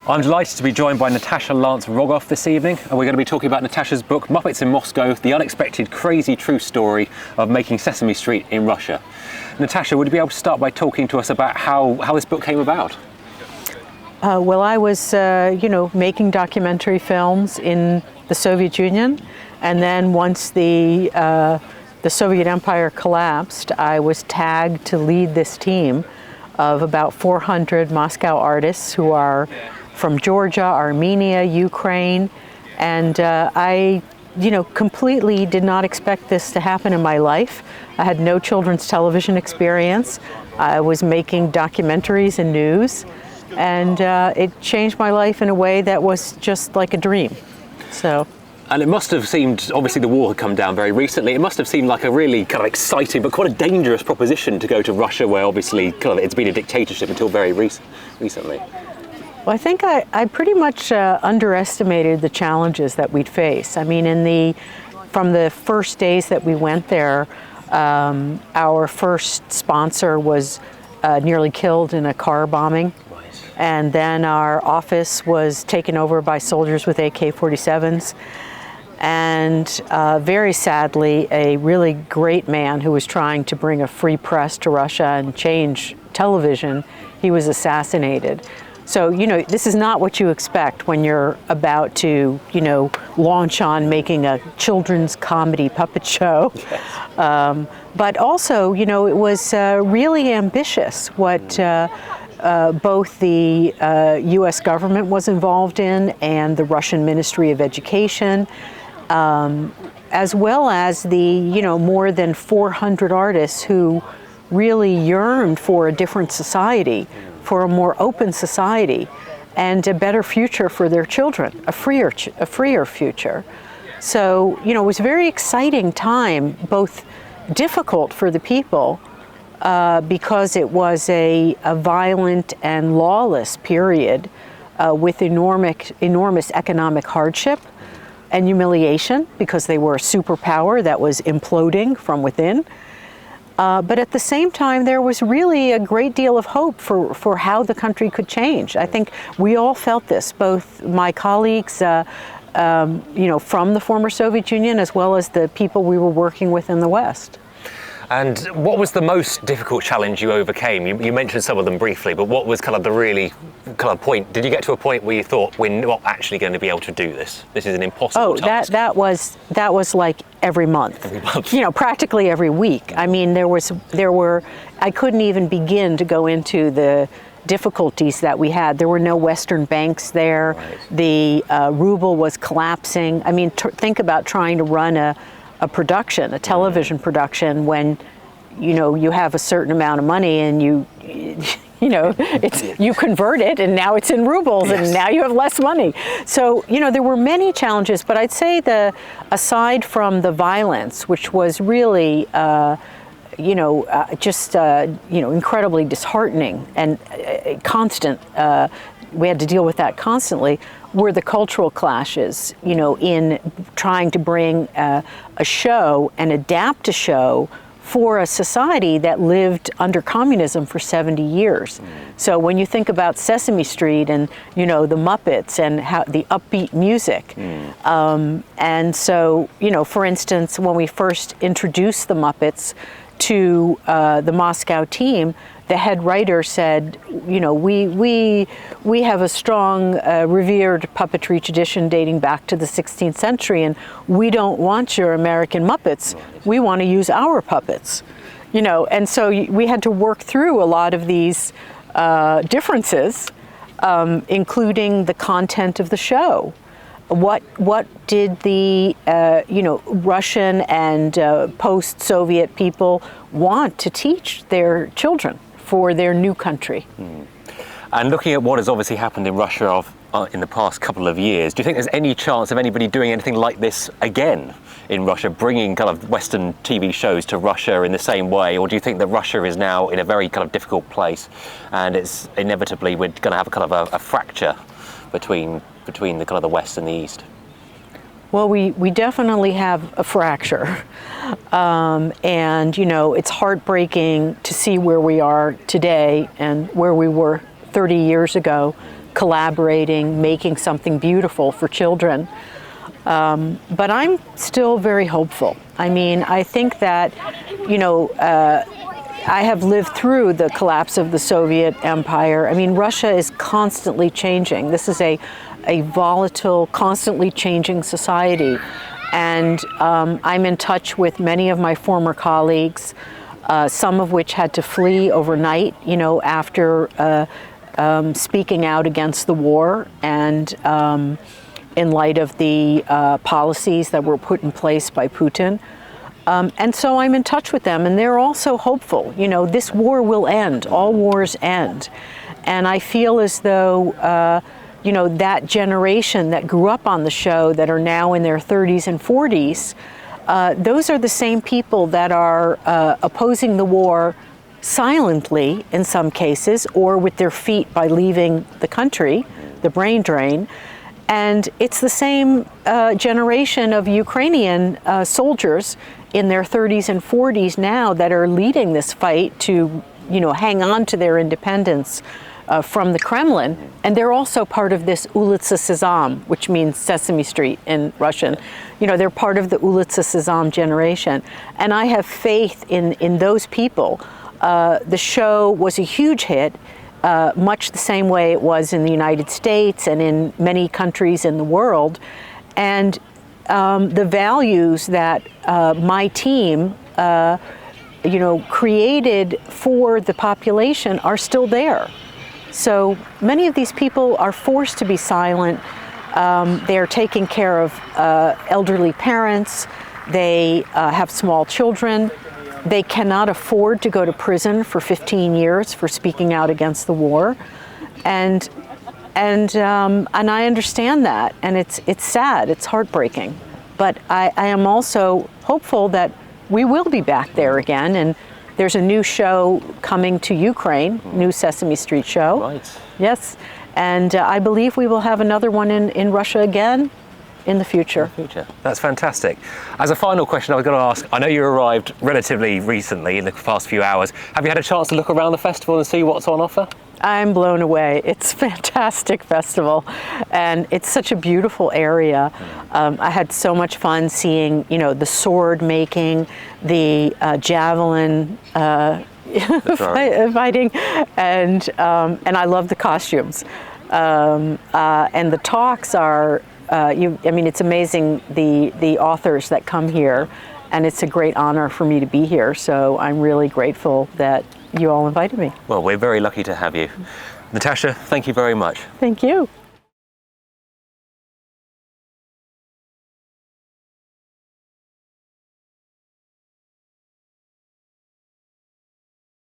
I'm delighted to be joined by Natasha Lance Rogoff this evening, and we're going to be talking about Natasha's book, Muppets in Moscow, the unexpected, crazy, true story of making Sesame Street in Russia. Natasha, would you be able to start by talking to us about how this book came about? Well, I was, making documentary films in the Soviet Union, and then once the Soviet Empire collapsed, I was tagged to lead this team of about 400 Moscow artists who are from Georgia, Armenia, Ukraine, and I completely did not expect this to happen in my life. I had no children's television experience. I was making documentaries and news, and it changed my life in a way that was just like a dream. And it must have seemed, obviously the war had come down very recently, it must have seemed like a really kind of exciting but quite a dangerous proposition to go to Russia, where obviously kind of it's been a dictatorship until very recently. Well, I think I pretty much underestimated the challenges that we'd face. I mean, from the first days that we went there, our first sponsor was nearly killed in a car bombing. And then our office was taken over by soldiers with AK-47s. And very sadly, a really great man who was trying to bring a free press to Russia and change television, he was assassinated. So, this is not what you expect when you're about to, launch on making a children's comedy puppet show. Yes. But also, it was really ambitious what both the U.S. government was involved in and the Russian Ministry of Education, as well as the, more than 400 artists who really yearned for a different society, for a more open society, and a better future for their children, a freer future. So, it was a very exciting time, both difficult for the people, because it was a violent and lawless period with enormous economic hardship and humiliation, because they were a superpower that was imploding from within. But at the same time, there was really a great deal of hope for how the country could change. I think we all felt this, both my colleagues from the former Soviet Union, as well as the people we were working with in the West. And what was the most difficult challenge you overcame? You mentioned some of them briefly, but what was kind of the really kind of point? Did you get to a point where you thought, we're not actually going to be able to do this? This is an impossible task. That was like every month. Every month. Practically every week. I mean, I couldn't even begin to go into the difficulties that we had. There were no Western banks there. Right. The ruble was collapsing. I mean, think about trying to run a television production, when you have a certain amount of money and you convert it, and now it's in rubles. Yes. And now you have less money. So there were many challenges, but I'd say aside from the violence, which was really incredibly disheartening and constant, we had to deal with that constantly, were the cultural clashes, in trying to bring a show and adapt a show for a society that lived under communism for 70 years. So when you think about Sesame Street and, the Muppets and how the upbeat music, and so, for instance, when we first introduced the Muppets to the Moscow team, the head writer said, we have a strong, revered puppetry tradition dating back to the 16th century, and we don't want your American Muppets. We want to use our puppets, And so we had to work through a lot of these differences, including the content of the show. What did the Russian and post-Soviet people want to teach their children for their new country? And looking at what has obviously happened in Russia in the past couple of years, do you think there's any chance of anybody doing anything like this again in Russia, bringing kind of Western TV shows to Russia in the same way? Or do you think that Russia is now in a very kind of difficult place, and it's inevitably we're going to have a kind of a fracture between the kind of the West and the East? Well, we definitely have a fracture. And, it's heartbreaking to see where we are today and where we were 30 years ago. collaborating, making something beautiful for children. But I'm still very hopeful. I mean, I think that, I have lived through the collapse of the Soviet Empire. I mean, Russia is constantly changing. This is a volatile, constantly changing society. And I'm in touch with many of my former colleagues, some of which had to flee overnight, after speaking out against the war and in light of the policies that were put in place by Putin. And so I'm in touch with them, and they're also hopeful. This war will end. All wars end. And I feel as though, that generation that grew up on the show that are now in their 30s and 40s, those are the same people that are opposing the war silently in some cases, or with their feet by leaving the country, the brain drain. And it's the same generation of Ukrainian soldiers in their 30s and 40s now that are leading this fight to, hang on to their independence from the Kremlin. And they're also part of this Ulitsa Sezam, which means Sesame Street in Russian. They're part of the Ulitsa Sezam generation. And I have faith in those people. The show was a huge hit, much the same way it was in the United States and in many countries in the world. And the values that my team, created for the population are still there. So many of these people are forced to be silent. They are taking care of elderly parents. They have small children. They cannot afford to go to prison for 15 years for speaking out against the war. And I understand that, and it's sad, it's heartbreaking. But I am also hopeful that we will be back there again, and there's a new show coming to Ukraine, new Sesame Street show. Right. Yes, and I believe we will have another one in Russia again in the future. That's fantastic. As a final question I was going to ask, I know you arrived relatively recently in the past few hours. Have you had a chance to look around the festival and see what's on offer? I'm blown away. It's a fantastic festival, and it's such a beautiful area. I had so much fun seeing, the sword making, the javelin fighting, and I love the costumes. And the talks are, it's amazing the authors that come here, and it's a great honor for me to be here. So I'm really grateful that you all invited me. Well, we're very lucky to have you. Natasha, thank you very much. Thank you.